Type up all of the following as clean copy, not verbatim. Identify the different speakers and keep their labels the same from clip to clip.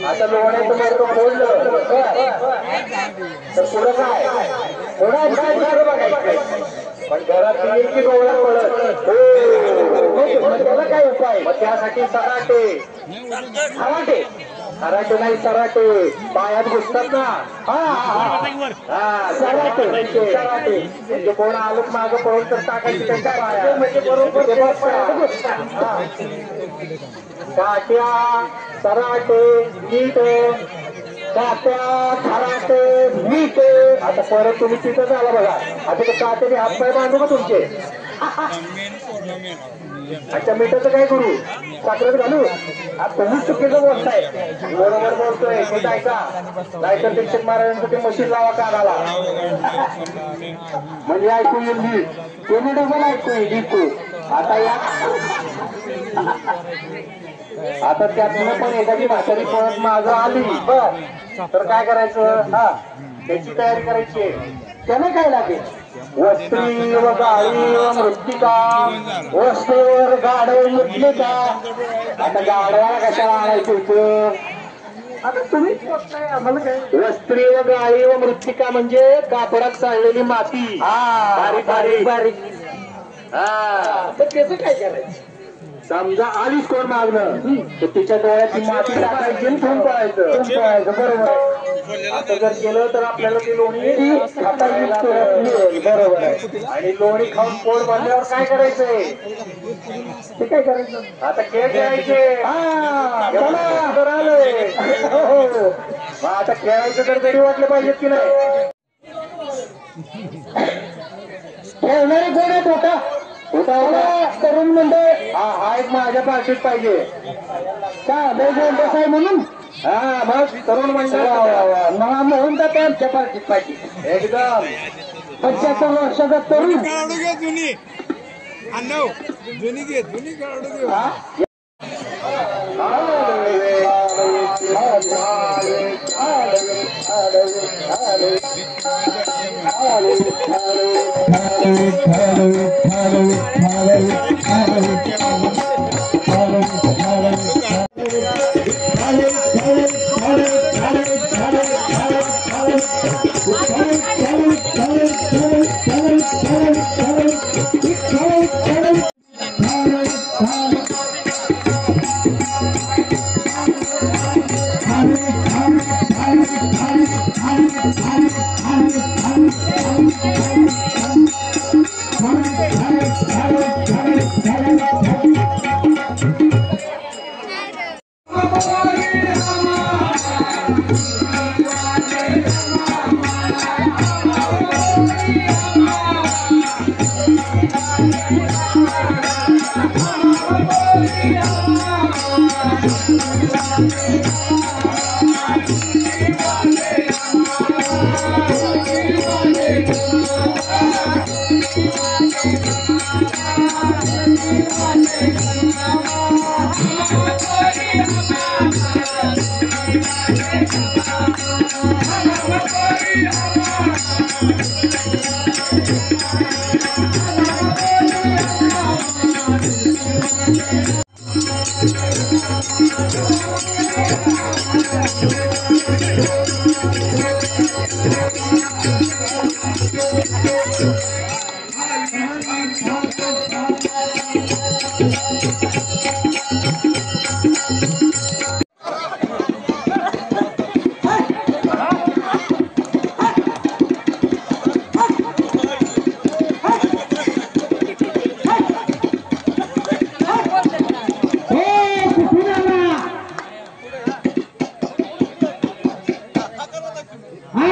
Speaker 1: आता लोण्याचं मार्ग फोडलं तर पुढं काय पण घरात की डोळा पडत त्याला काय उपाय मग त्यासाठी सराटे नाही सराटे पायात घुसतात ना सराटे म्हणजे कोण आलं मागं पळून तर टाकायची त्यांच्या पाया म्हणजे बरोबर काट्या सराटे नीट काट्या खराटे नीट आता परत तुम्ही तिथं झाला बघा आता ते काट्याने हातपाय बांधू का तुमचे अच्छा मीठचं काय करू साखरेत घालू आज तुम्हीच चुकीचं बोलताय बरोबर बोलतोय हे ऐका नाहीतर शिक्षक महाराजांचं ते मशीन लावा कानाला म्हणजे ऐकू येईल मी तुम्ही डबल ऐकू येईल आता या आता त्यातून पण एखादी म्हातारी पळत मागं आली बर तर काय करायचं त्याची तयारी करायची त्याला काय लागेल वस्त्री व गाडी व मृत्तिका वस्त्रीवर गाडव मृत्तिका आता गाडवाला कशाला आणायचं होतं आता तुम्हीच बघताय आम्हाला काय वस्त्री व गाडी व मृत्तिका म्हणजे कापडात चाललेली माती बारीक बारीक बारीक तर त्याचं काय करायचं समजा आलीच कोण मागणं तर तिच्या डोळ्याची माती टाकायची ठेवून पळायचं बरोबर असं जर केलं तर आपल्याला ती लोणी खाता येईल बरोबर आहे आणि लोणी खाऊन पोट भरल्यावर काय करायचंय ते काय करायचं आता खेळ खेळायचे आता खेळायचं तर तरी वाटलं पाहिजे की नाही खेळणारे कोण आहेत होता तरुण मंडळ हा एक माझ्या पार्टीत पाहिजे का आहे म्हणून मग तरुण मंडळ म्हणून तर आमच्या पार्टीत पाहिजे एकदम 75 वर्षाचा तरुण जुनी घे जुनी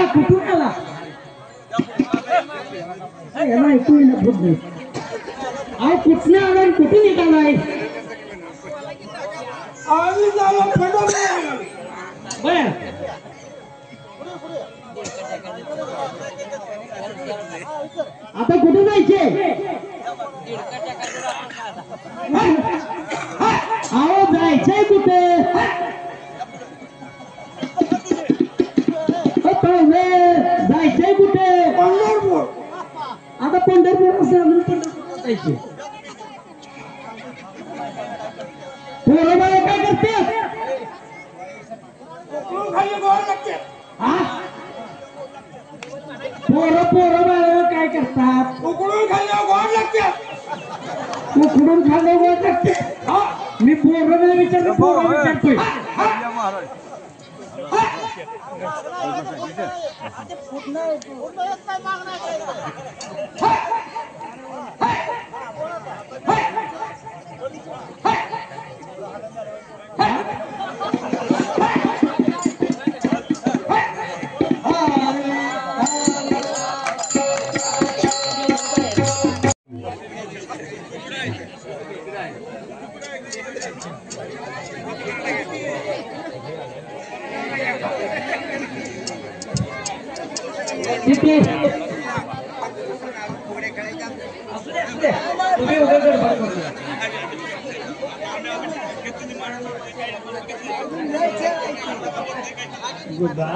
Speaker 2: कुठून आला याला ऐकू येईना बुद्धी आय कुठनं आला आणि कुठून निघालाय
Speaker 3: आम्ही जाऊ
Speaker 2: बर आता कुठे जायचे अहो जायचंय कुठे जायचंय कुठे
Speaker 3: पंढरपूर
Speaker 2: आता पंढरपूर जायचे पोरं बाळं काय करते
Speaker 3: खाली गोड लागते
Speaker 2: पोरं बाळं काय करतात
Speaker 3: उकडून खाल्ल्या गोड लागते
Speaker 2: उकडून खाल्लं गोड लागते मी पोरं विचारतो पोरं विचारतोय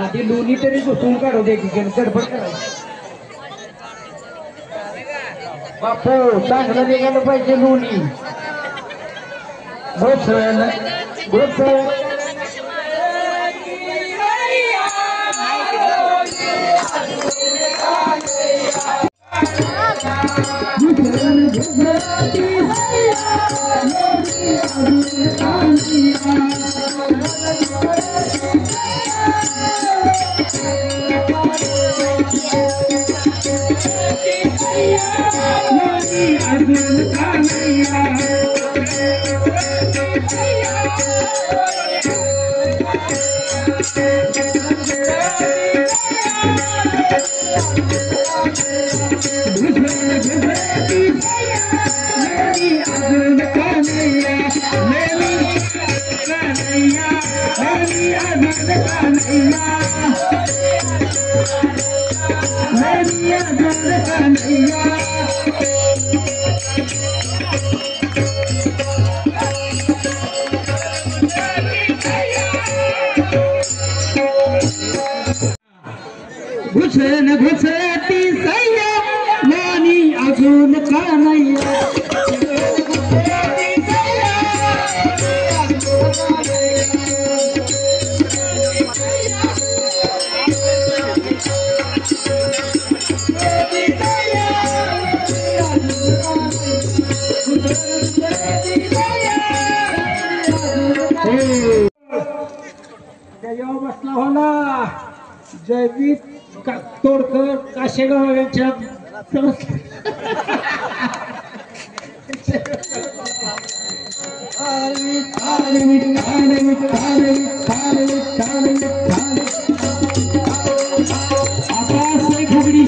Speaker 2: आधी लोणी तरी झोपून काढू दे की गडबड करायची बापू चांगलं निघालं पाहिजे लोणी घोसळ घोसळ घुसळण घुसळती सैया नानी अजून का नाही त्याच्यावर बसला होला जयवीत तोडकर काशेगाव यांच्या फुगडी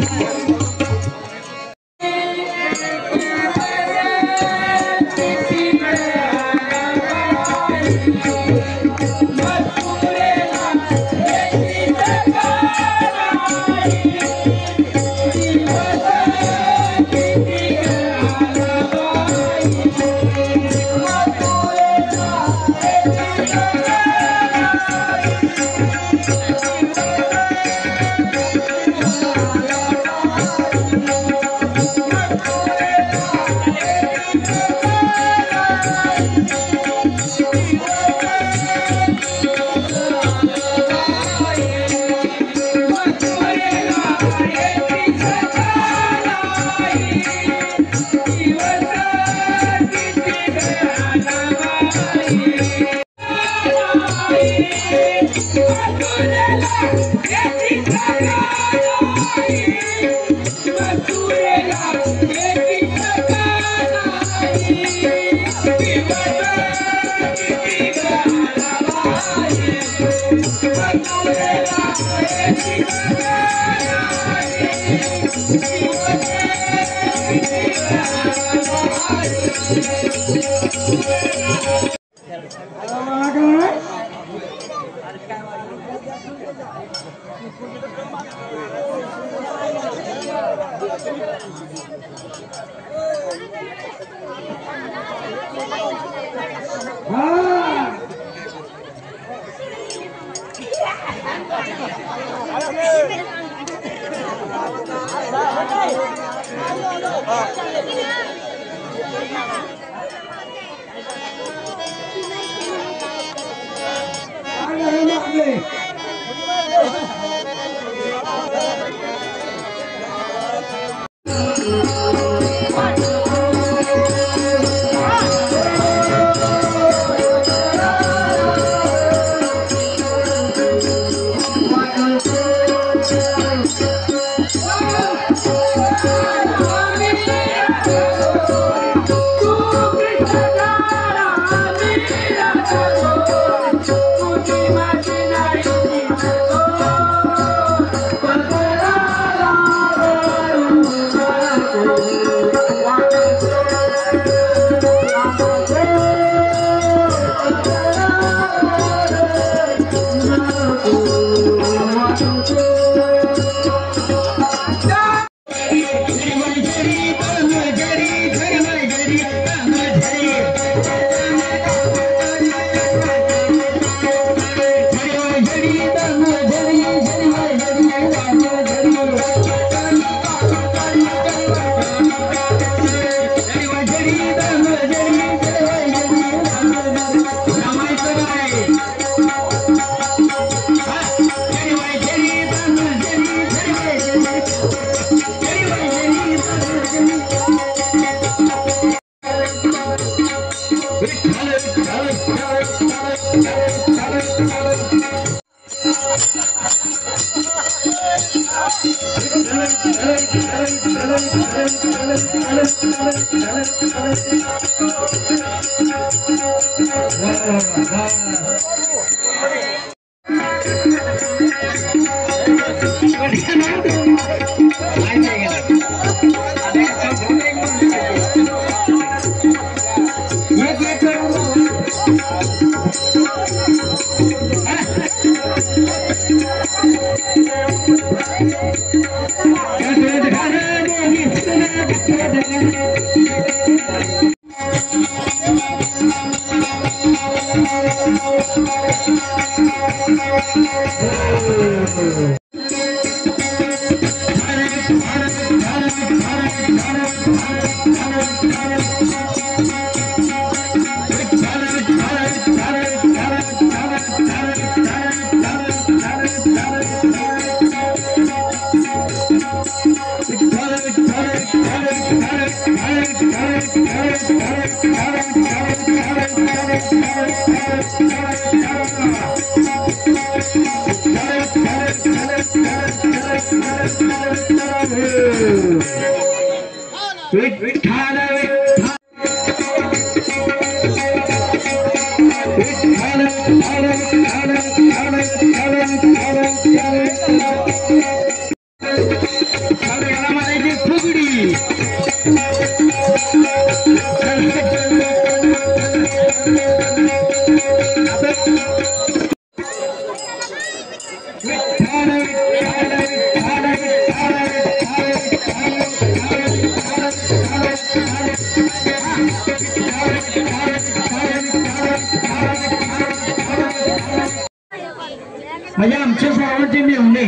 Speaker 2: म्हणजे आमच्या सर्वांचे मेहुणे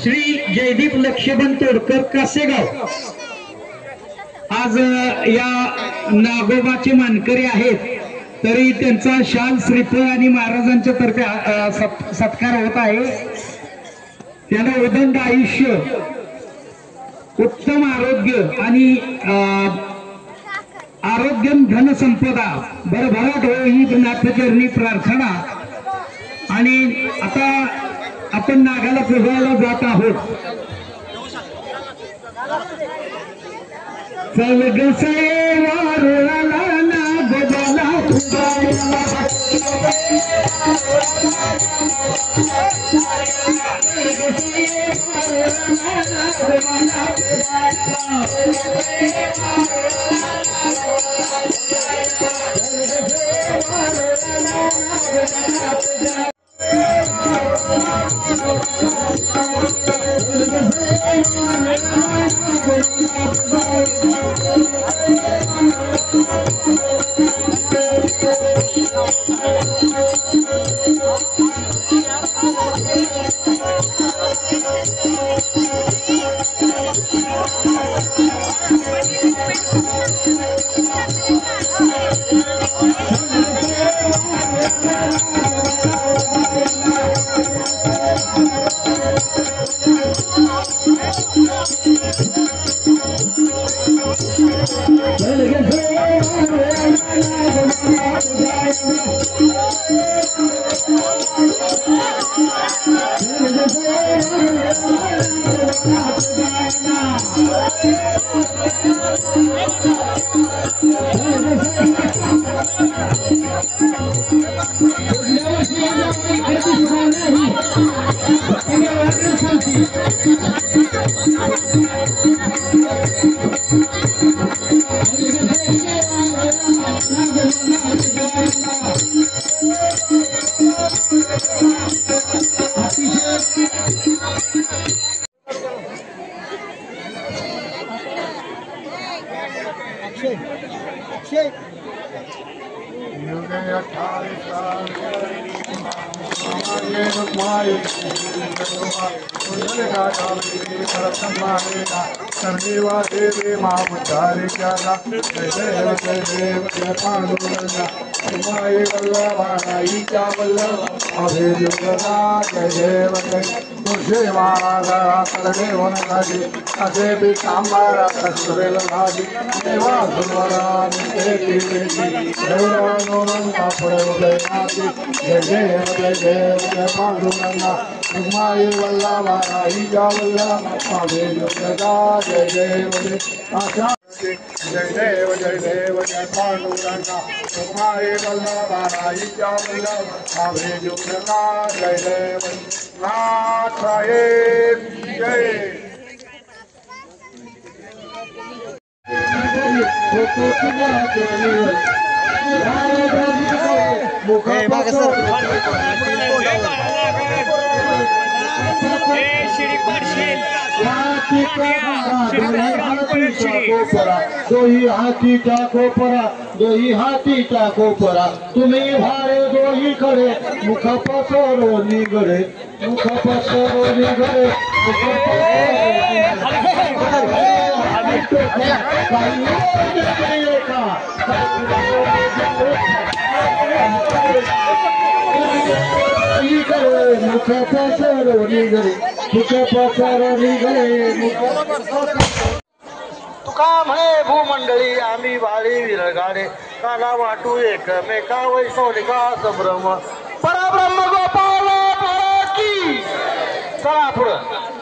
Speaker 2: श्री जयदीप लक्ष्मण तोडकर कासेगाव आज या नागोबाचे मानकरी आहेत, तरी त्यांचा शाल श्रीफळ आणि महाराजांच्या तर्फे सत्कार होत आहे. त्यांना उदंड आयुष्य, उत्तम आरोग्य आणि आरोग्यम धन संपदा भरभराट हो ही नाथचरणी प्रार्थना. आणि आता आपण नागाला पुजवायला जात आहोत. चल गसे वारुळाला नागोबाला दोही हातीचा कोपरा दोही हातीचा कोपरा तुम्ही भारे दोही कडे मुख पसरो निगडे मुख पसरो निगडे मुख पसरो निगडे मुख पसरो निगडे तुका म्हणे भूमंडळी आम्ही बाळी विरगाडे काला वाटू एकमेका वैष्णविका संभ्रम परब्रह्म गोपाल की चला पुढं